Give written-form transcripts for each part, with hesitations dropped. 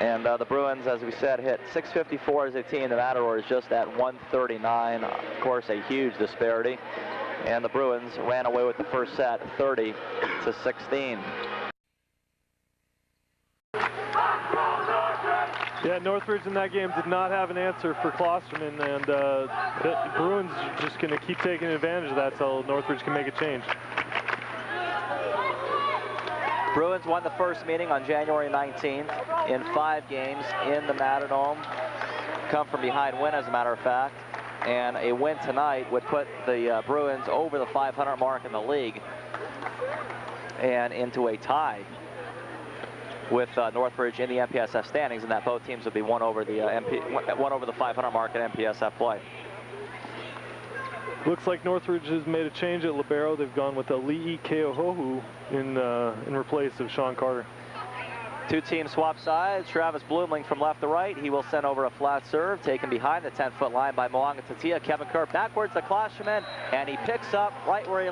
And the Bruins, as we said, hit 654 as a team. The Matadors just at 139. Of course, a huge disparity. And the Bruins ran away with the first set, 30-16. Yeah, Northridge in that game did not have an answer for Klosterman, and the Bruins are just going to keep taking advantage of that till Northridge can make a change. Bruins won the first meeting on January 19th in 5 games in the Matadome. Come from behind win, as a matter of fact. And a win tonight would put the Bruins over the 500 mark in the league and into a tie with Northridge in the MPSF standings, and that both teams would be one over the 500 mark in MPSF play. Looks like Northridge has made a change at libero. They've gone with Ali'i Keohohu in replace of Sean Carter. 2 teams swap sides. Travis Bloomling from left to right. He will send over a flat serve, taken behind the 10-foot line by Moanga Tatia. Kevin Kerr backwards to Klosterman, and he picks up right where he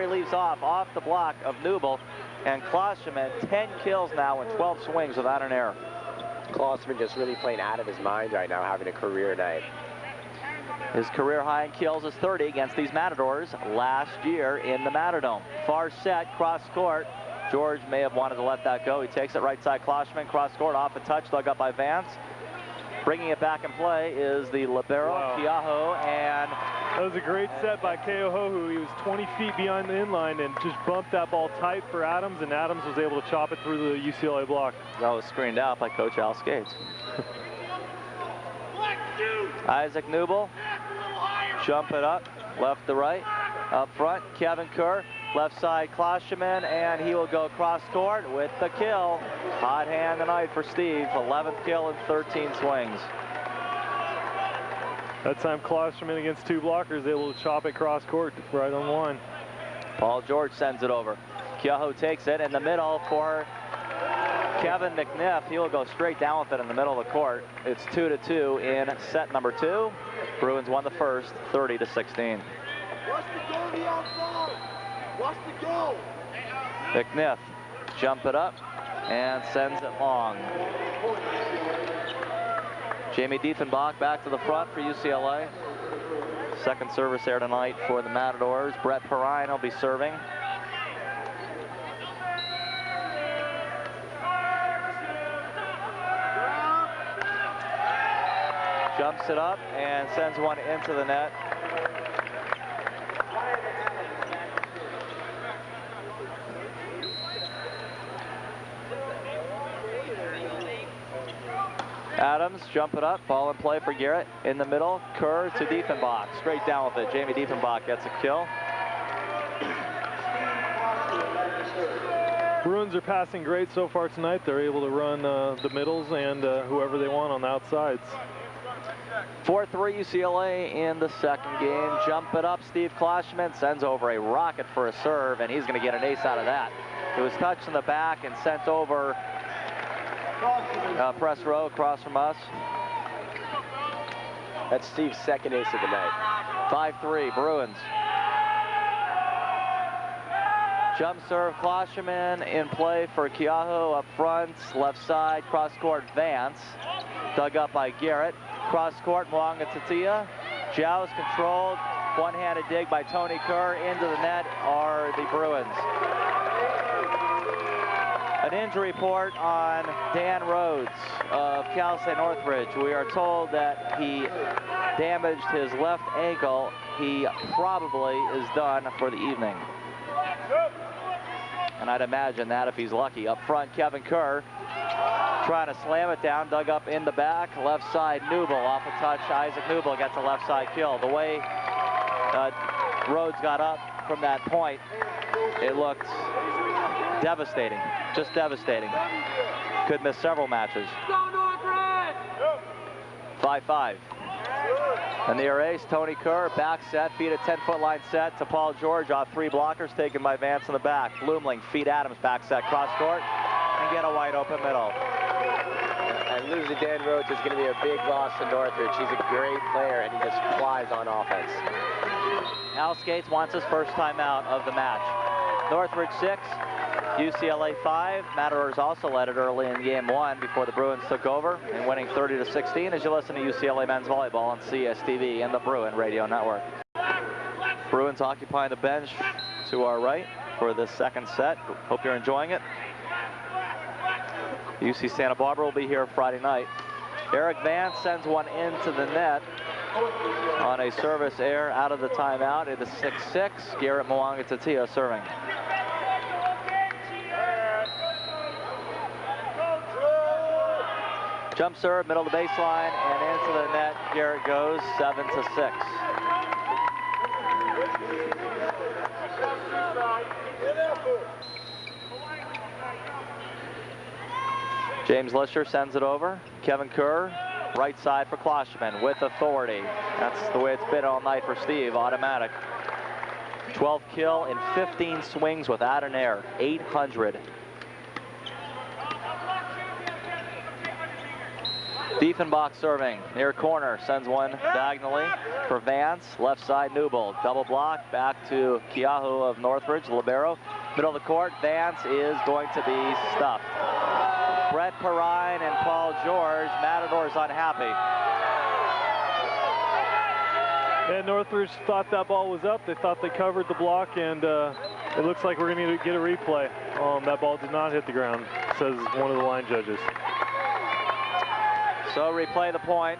leaves off the block of Newble. And Klosterman, 10 kills now in 12 swings without an error. Klosterman just really playing out of his mind right now, having a career night. His career high in kills is 30 against these Matadors last year in the Matadome. Far set, cross court. George may have wanted to let that go. He takes it right side. Klosterman, cross court, off the touch, dug up by Vance. Bringing it back in play is the libero, wow. Keohohu, and that was a great set by Keohohu. He was 20 feet beyond the inline and just bumped that ball tight for Adams, and Adams was able to chop it through the UCLA block. That was screened out by Coach Al Skates. Isaac Newble, jump it up, left to right, up front, Kevin Kerr, left side Klosterman, and he will go cross court with the kill. Hot hand tonight for Steve, 11th kill in 13 swings. That time Klosterman against 2 blockers, able to chop it cross court right on the line. Paul George sends it over. Keohohu takes it in the middle for Kevin McNiff. He will go straight down with it in the middle of the court. It's 2-2 in set number 2. Bruins won the first, 30-16. Watch the goal, the outside. Watch the goal. McNiff, jump it up and sends it long. Jamie Diefenbach back to the front for UCLA. Second service there tonight for the Matadors. Brett Perrine will be serving. Jumps it up and sends one into the net. Adams, jump it up, ball in play for Garrett. In the middle, Kerr to Diefenbach. Straight down with it. Jamie Diefenbach gets a kill. Bruins are passing great so far tonight. They're able to run the middles and whoever they want on the outsides. 4-3 UCLA in the second game. Jump it up, Steve Klosterman sends over a rocket for a serve, and he's going to get an ace out of that. It was touched in the back and sent over press row across from us. That's Steve's second ace of the night. 5-3 Bruins. Jump serve Klosterman in play for Keohohu up front. Left side, cross court Vance. Dug up by Garrett. Cross court, Moanga Tatia. Joust controlled. One-handed dig by Tony Kerr. Into the net are the Bruins. An injury report on Dan Rhodes of Cal State Northridge. We are told that he damaged his left ankle. He probably is done for the evening. And I'd imagine that if he's lucky. Up front, Kevin Kerr trying to slam it down, dug up in the back. Left side, Newble off a touch. Isaac Newble gets a left side kill. The way Rhodes got up from that point, it looked devastating, just devastating. Could miss several matches. 5-5. And the ace, Tony Kerr, back set, feed a 10-foot line set to Paul George off 3 blockers taken by Vance in the back. Bloomling, feed Adams, back set, cross court, and get a wide open middle. And losing Dan Rhodes is going to be a big loss to Northridge. He's a great player, and he just flies on offense. Al Skates wants his first time out of the match. Northridge 6, UCLA 5. Matadors also led it early in game 1 before the Bruins took over and winning 30-16 as you listen to UCLA men's volleyball on CSTV and the Bruin Radio Network. Bruins occupying the bench to our right for this second set. Hope you're enjoying it. UC Santa Barbara will be here Friday night. Eric Vance sends one into the net on a service error out of the timeout. It is 6-6. Garrett Mwanga-Tatia serving. Jump serve, middle of the baseline, and into the net. Garrett goes 7-6. James Lisher sends it over. Kevin Kerr, right side for Klosterman with authority. That's the way it's been all night for Steve, automatic. 12 kill in 15 swings without an error, 800. Diefenbach serving, near corner, sends one diagonally for Vance. Left side, Newbold. Double block, back to Keahu of Northridge, libero. Middle of the court, Vance is going to be stuffed. Brett Perrine and Paul George, Matadors unhappy. And Northridge thought that ball was up. They thought they covered the block, and it looks like we're going to get a replay. That ball did not hit the ground, says one of the line judges. So replay the point,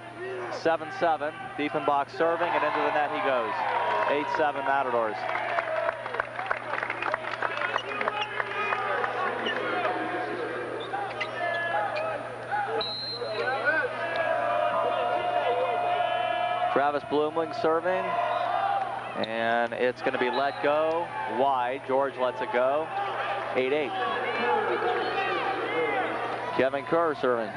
7-7. Diefenbach serving, and into the net he goes. 8-7 Matadors. Travis Blumling serving, and it's going to be let go wide. George lets it go. 8-8. Kevin Kerr serving.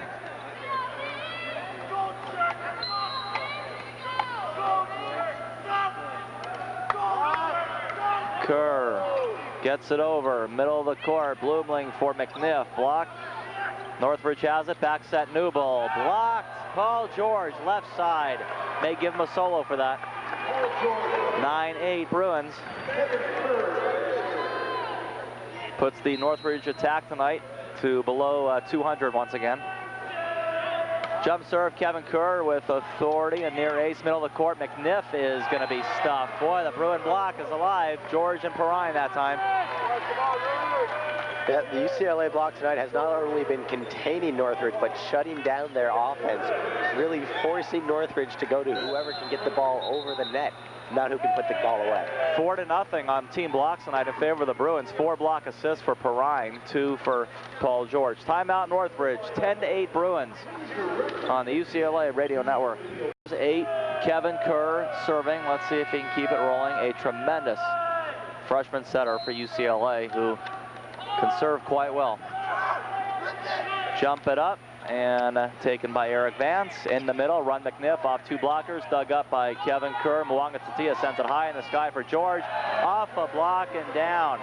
Kerr gets it over, middle of the court. Blumling for McNiff, blocked. Northridge has it, back set Newbold, blocked. Paul George, left side. May give him a solo for that. 9-8 Bruins. Puts the Northridge attack tonight to below 200 once again. Jump serve, Kevin Kerr with authority, a near ace, middle of the court. McNiff is going to be stuffed. Boy, the Bruin block is alive. George and Perrine that time. Yeah, the UCLA block tonight has not only been containing Northridge, but shutting down their offense, really forcing Northridge to go to whoever can get the ball over the net, not who can put the ball away. 4-0 on team blocks tonight in favor of the Bruins. 4 block assists for Perrine, 2 for Paul George. Timeout Northridge, 10-8 Bruins on the UCLA Radio Network. 8, Kevin Kerr serving. Let's see if he can keep it rolling. A tremendous freshman setter for UCLA who can serve quite well. Jump it up and taken by Eric Vance. In the middle, run McNiff off 2 blockers, dug up by Kevin Kerr. Mwanga-Tatia sends it high in the sky for George. Off a block and down.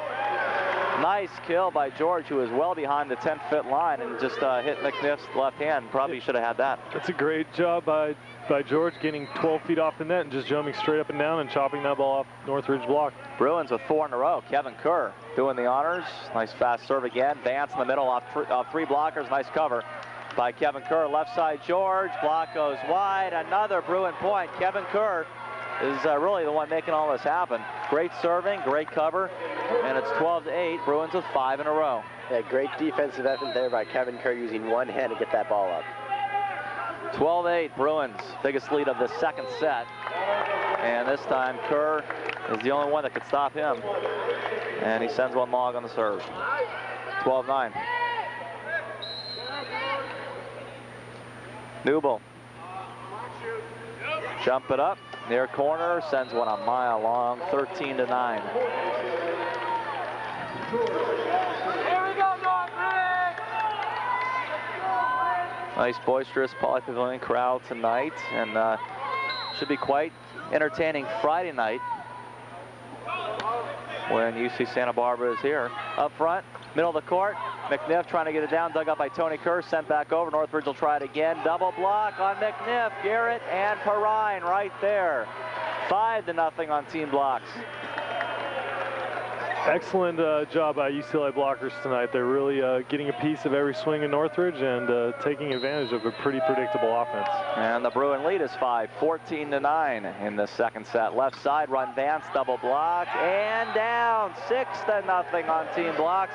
Nice kill by George, who is well behind the 10-foot line and just hit McNiff's left hand. Probably should have had that. That's a great job by George, getting 12 feet off the net and just jumping straight up and down and chopping that ball off Northridge block. Bruins with 4 in a row. Kevin Kerr doing the honors. Nice fast serve again. Vance in the middle off 3 blockers. Nice cover by Kevin Kerr. Left side George. Block goes wide. Another Bruin point. Kevin Kerr is really the one making all this happen. Great serving, great cover, and it's 12-8. Bruins with 5 in a row. Yeah, great defensive effort there by Kevin Kerr, using one hand to get that ball up. 12-8 Bruins, biggest lead of the second set. And this time Kerr is the only one that could stop him. And he sends one log on the serve. 12-9. Newbold. Jump it up, near corner, sends one a mile long, 13-9. Nice boisterous Polypavilion crowd tonight, and should be quite entertaining Friday night when UC Santa Barbara is here. Up front, middle of the court, McNiff trying to get it down, dug up by Tony Kerr, sent back over. Northridge will try it again. Double block on McNiff, Garrett and Perrine right there. 5-0 on team blocks. Excellent job by UCLA blockers tonight. They're really getting a piece of every swing in Northridge and taking advantage of a pretty predictable offense. And the Bruin lead is 14-9 in the second set. Left side run Vance, double block, and down 6-0 on team blocks.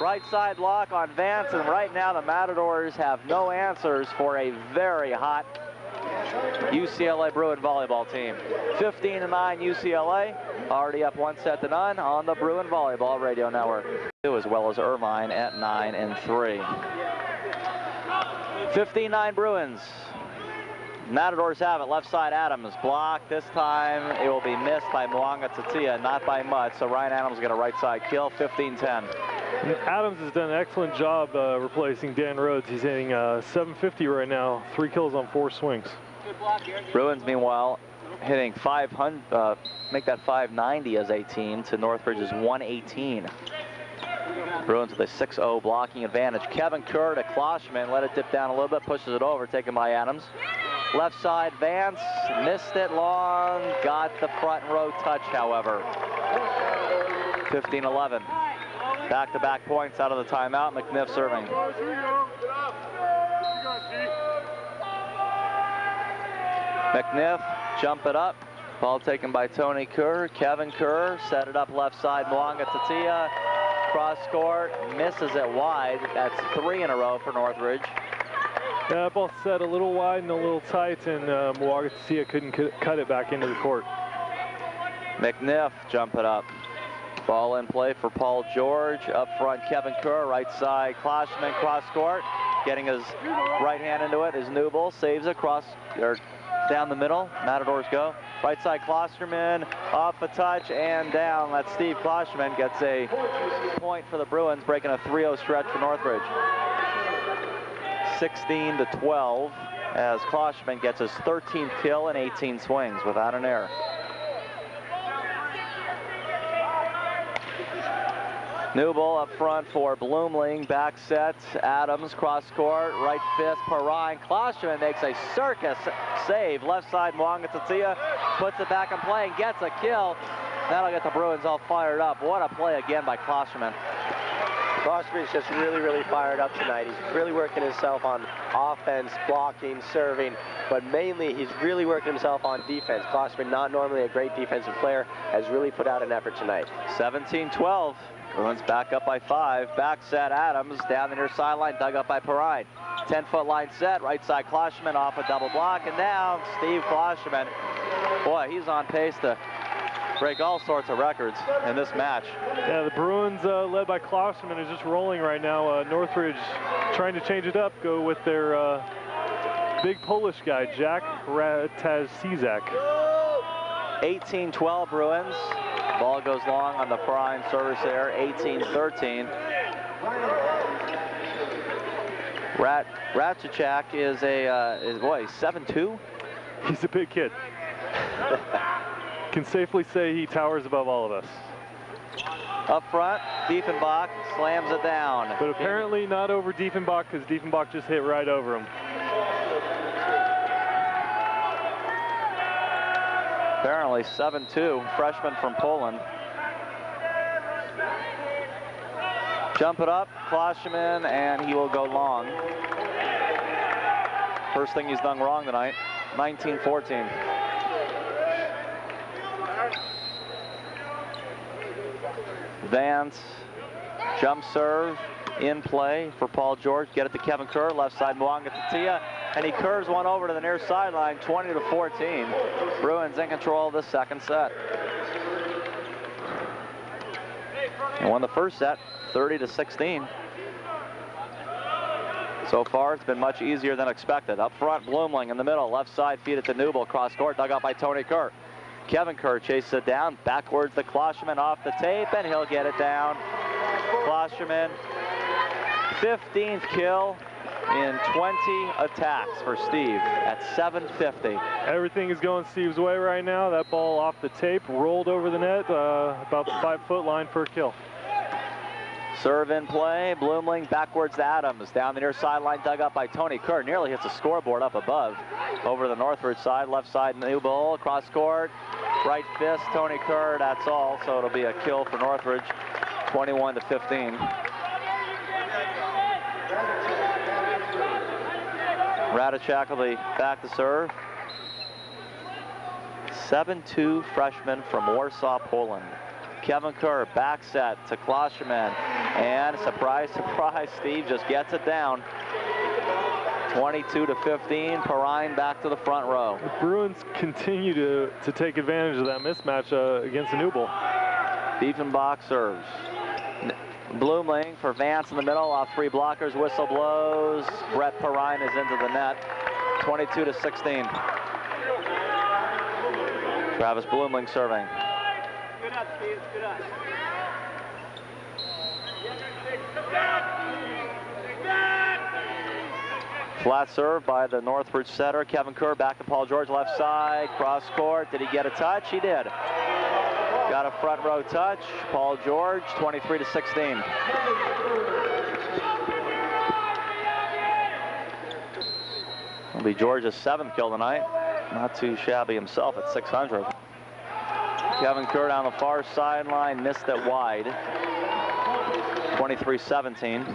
Right side block on Vance, and right now the Matadors have no answers for a very hot UCLA Bruin volleyball team. 15-9 UCLA, already up 1-0 on the Bruin Volleyball Radio Network, as well as Irvine at 9-3. 15-9 Bruins. Matadors have it. Left side Adams blocked. This time it will be missed by Mwanga Tatia, not by much. So Ryan Adams will get a right side kill. 15-10. Adams has done an excellent job replacing Dan Rhodes. He's hitting 750 right now, 3 kills on 4 swings. Bruins, meanwhile, hitting 500, make that 590 as a team to Northridge's 118. Bruins with a 6-0 blocking advantage. Kevin Kerr to Klosterman, let it dip down a little bit, pushes it over, taken by Adams. Left side Vance, missed it long, got the front row touch, however. 15-11. Back-to-back points out of the timeout. McNiff serving. McNiff, jump it up. Ball taken by Tony Kerr. Kevin Kerr set it up left side. Mwanga Tatia, cross court, misses it wide. That's 3 in a row for Northridge. Yeah, ball set a little wide and a little tight, and Mwanga Tatia couldn't cut it back into the court. McNiff, jump it up. Ball in play for Paul George. Up front, Kevin Kerr. Right side, Klosterman, cross court. Getting his right hand into it is Newble. Saves it down the middle. Matadors go. Right side, Klosterman. Off a touch and down. That's Steve Klosterman. Gets a point for the Bruins, breaking a 3-0 stretch for Northridge. 16-12 as Klosterman gets his 13th kill and 18 swings without an error. Newble up front for Bloomling, back set, Adams, cross court, right fist, Perrine. Klosterman makes a circus save, left side, Mwanga Tatia puts it back in play and gets a kill. That'll get the Bruins all fired up. What a play again by Klosterman. Klosterman's just really fired up tonight. He's really working himself on offense, blocking, serving, but mainly he's really working himself on defense. Klosterman, not normally a great defensive player, has really put out an effort tonight. 17-12. Bruins back up by 5. Back set Adams down the near sideline, dug up by Perrine. 10-foot line set, right side Klosterman off a double block, and now Steve Klosterman. Boy, he's on pace to break all sorts of records in this match. Yeah, the Bruins led by Klosterman is just rolling right now. Northridge trying to change it up, go with their big Polish guy, Jack Ratazizak. 18-12 Bruins. Ball goes long on the prime service there, 18-13. Ratchachak is boy, 7'2". He's a big kid. Can safely say he towers above all of us. Up front, Diefenbach slams it down. But apparently not over Diefenbach, because Diefenbach just hit right over him. Apparently 7'2", freshman from Poland. Jump it up, Klosterman, and he will go long. First thing he's done wrong tonight, 19-14. Vance, jump serve, in play for Paul George. Get it to Kevin Kerr, left side Mwanga Tatia, and he curves one over to the near sideline, 20-14. Bruins in control of the second set. And won the first set, 30-16. So far, it's been much easier than expected. Up front, Bloomling in the middle, left side, feed it to Newble, cross court, dug out by Tony Kerr. Kevin Kerr chases it down, backwards to Klosterman off the tape, and he'll get it down. Klosterman, 15th kill in 20 attacks for Steve at 750. Everything is going Steve's way right now. That ball off the tape, rolled over the net, about the 5-foot line for a kill. Serve in play, Bloomling backwards to Adams, down the near sideline, dug up by Tony Kerr, nearly hits a scoreboard up above. Over the Northridge side, left side, Newble, cross court, right fist, Tony Kerr, that's all. So it'll be a kill for Northridge, 21-15. Radicek will be back to serve. 7'2" freshman from Warsaw, Poland. Kevin Kerr, back set to Klosterman. And surprise, surprise, Steve just gets it down. 22-15, Perrine back to the front row. The Bruins continue to take advantage of that mismatch against the new ball. Diefenbach serves. Blumling for Vance in the middle, off 3 blockers, whistle blows. Brett Perrine is into the net, 22-16. Travis Blumling serving. Good up, Steve, good up. Flat serve by the Northridge setter, Kevin Kerr, back to Paul George, left side, cross court. Did he get a touch? He did. Got a front row touch. Paul George, 23-16. It'll be George's 7th kill tonight. Not too shabby himself at 600. Kevin Kerr down the far sideline, missed it wide. 23-17.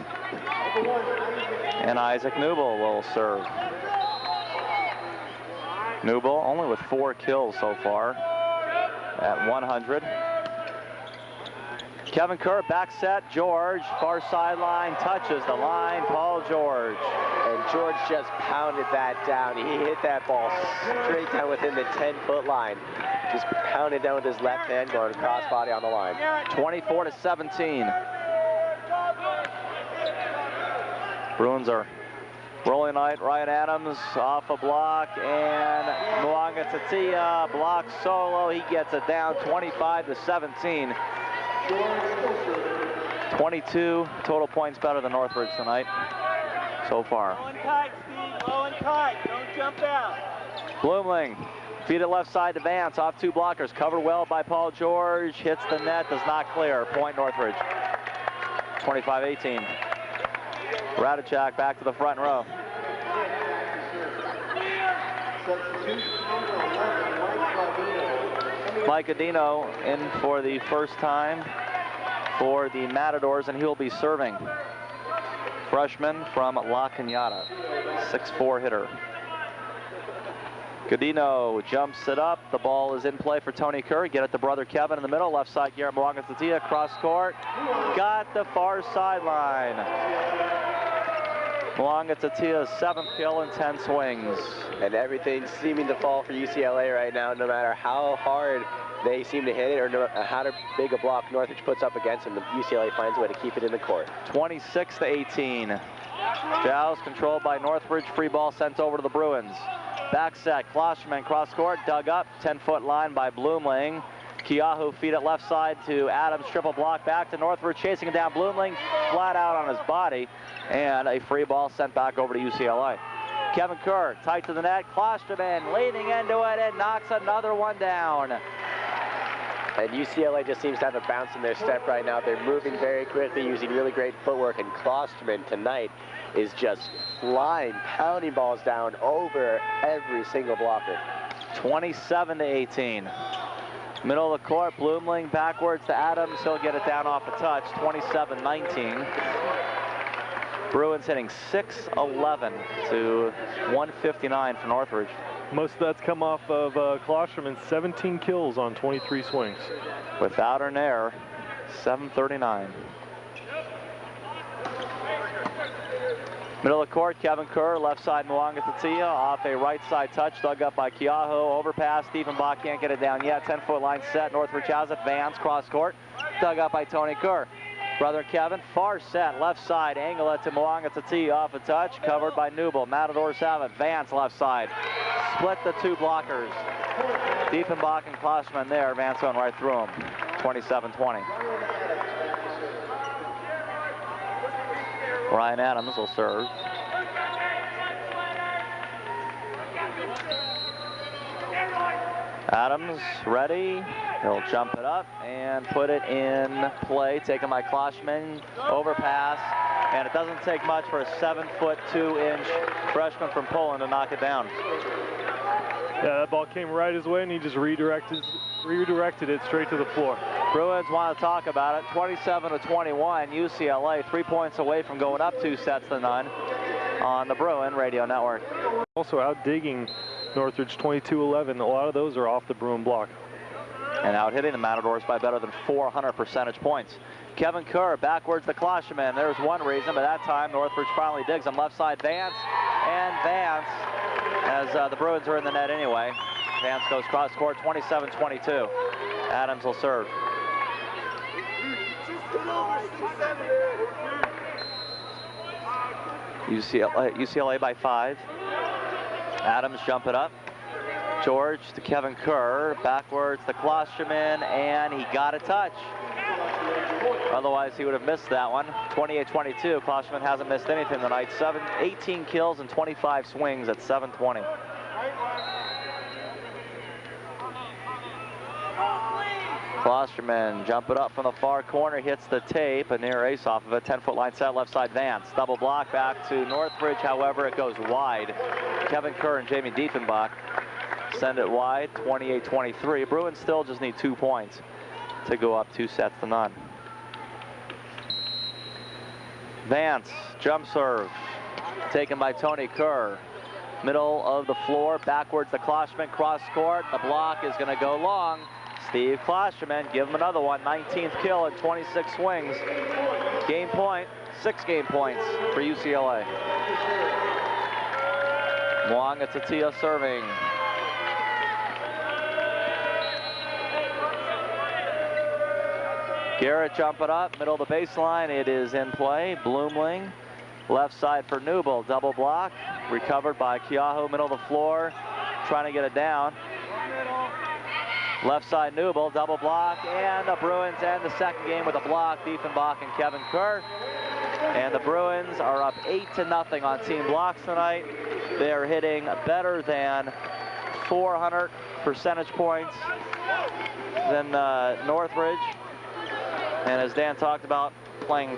And Isaac Newble will serve. Newble only with 4 kills so far at 100. Kevin Kerr, back set, George, far sideline, touches the line, Paul George. And George just pounded that down. He hit that ball straight down within the 10-foot line. Just pounded down with his left hand, going crossbody on the line. 24-17. Bruins are rolling tonight. Ryan Adams off a block, and Mwanga Tatia blocks solo. He gets it down, 25-17. 22 total points better than Northridge tonight so far. Low and tight, Steve, low and tight. Don't jump out. Blumling, feed it left side to Vance, off 2 blockers, covered well by Paul George, hits the net, does not clear. Point Northridge, 25-18. Radicek back to the front row. Mike Adino in for the first time for the Matadors, and he'll be serving. Freshman from La Cañada, 6'4" hitter. Godino jumps it up. The ball is in play for Tony Kerr. Get it to brother Kevin in the middle. Left side, Garrett Mwanga Tatia, cross court. Got the far sideline. Mwanga Tatia's 7th kill in 10 swings. And everything's seeming to fall for UCLA right now, no matter how hard they seem to hit it or how big a block Northridge puts up against them. UCLA finds a way to keep it in the court. 26-18. Joust controlled by Northridge. Free ball sent over to the Bruins. Back set, Klosterman cross court, dug up, 10-foot line by Blumling. Keahu feed it left side to Adams, triple block back to Northridge, chasing it down. Blumling flat out on his body, and a free ball sent back over to UCLA. Kevin Kerr tight to the net. Klosterman leaning into it and knocks another one down. And UCLA just seems to have a bounce in their step right now. They're moving very quickly, using really great footwork, and Klosterman tonight is just flying, pounding balls down over every single blocker. 27-18. Middle of the court, Blumling backwards to Adams. He'll get it down off a touch, 27-19. Bruins hitting 611 to 159 for Northridge. Most of that's come off of Klosterman, 17 kills on 23 swings. Without an error, 739. Middle of the court, Kevin Kerr, left side Mwanga Tatia, off a right side touch, dug up by Keahu, overpass, Diefenbach can't get it down yet, 10-foot line set, Northridge has it, Vance, cross court, dug up by Tony Kerr. Brother Kevin, far set, left side, angle it to Mwanga Tatia, off a touch, covered by Newble. Matadors have it, Vance left side, split the 2 blockers. Diefenbach and Klosterman there, Vance going right through him, 27-20. Ryan Adams will serve. Adams ready. He'll jump it up and put it in play. Taken by Klosterman. Overpass. And it doesn't take much for a 7'2" freshman from Poland to knock it down. Yeah, that ball came right his way, and he just redirected it straight to the floor. Bruins want to talk about it. 27-21, UCLA 3 points away from going up 2-0 on the Bruin Radio Network. Also out-digging Northridge 22-11. A lot of those are off the Bruin block. And out-hitting the Matadors by better than 400 percentage points. Kevin Kerr backwards the Klosterman. There's one reason, but that time Northridge finally digs him left side. Vance, and Vance, as the Bruins are in the net anyway. Vance goes cross court, 27-22. Adams will serve. UCLA by 5. Adams jump it up. George to Kevin Kerr, backwards to Klosterman, and he got a touch. Otherwise, he would have missed that one. 28-22. Klosterman hasn't missed anything tonight. 18 kills and 25 swings at 720. Klosterman jump it up from the far corner, hits the tape, a near ace off of a 10-foot line set, left side Vance. Double block back to Northridge, however, it goes wide. Kevin Kerr and Jamie Diefenbach send it wide, 28-23. Bruins still just need 2 points to go up 2-0. Vance, jump serve, taken by Tony Kerr. Middle of the floor, backwards to Klosterman, cross court. The block is going to go long. Steve Klosterman, give him another one. 19th kill and 26 swings. Game point, 6 game points for UCLA. Mwanga-Tatia serving. Garrett jumping up, middle of the baseline. It is in play. Bloomling, left side for Newble. Double block, recovered by Keahu, middle of the floor, trying to get it down. Left side Newble, double block, and the Bruins end the second game with a block. Diefenbach and Kevin Kerr. And the Bruins are up 8-0 on team blocks tonight. They are hitting better than 400 percentage points than Northridge. And as Dan talked about, playing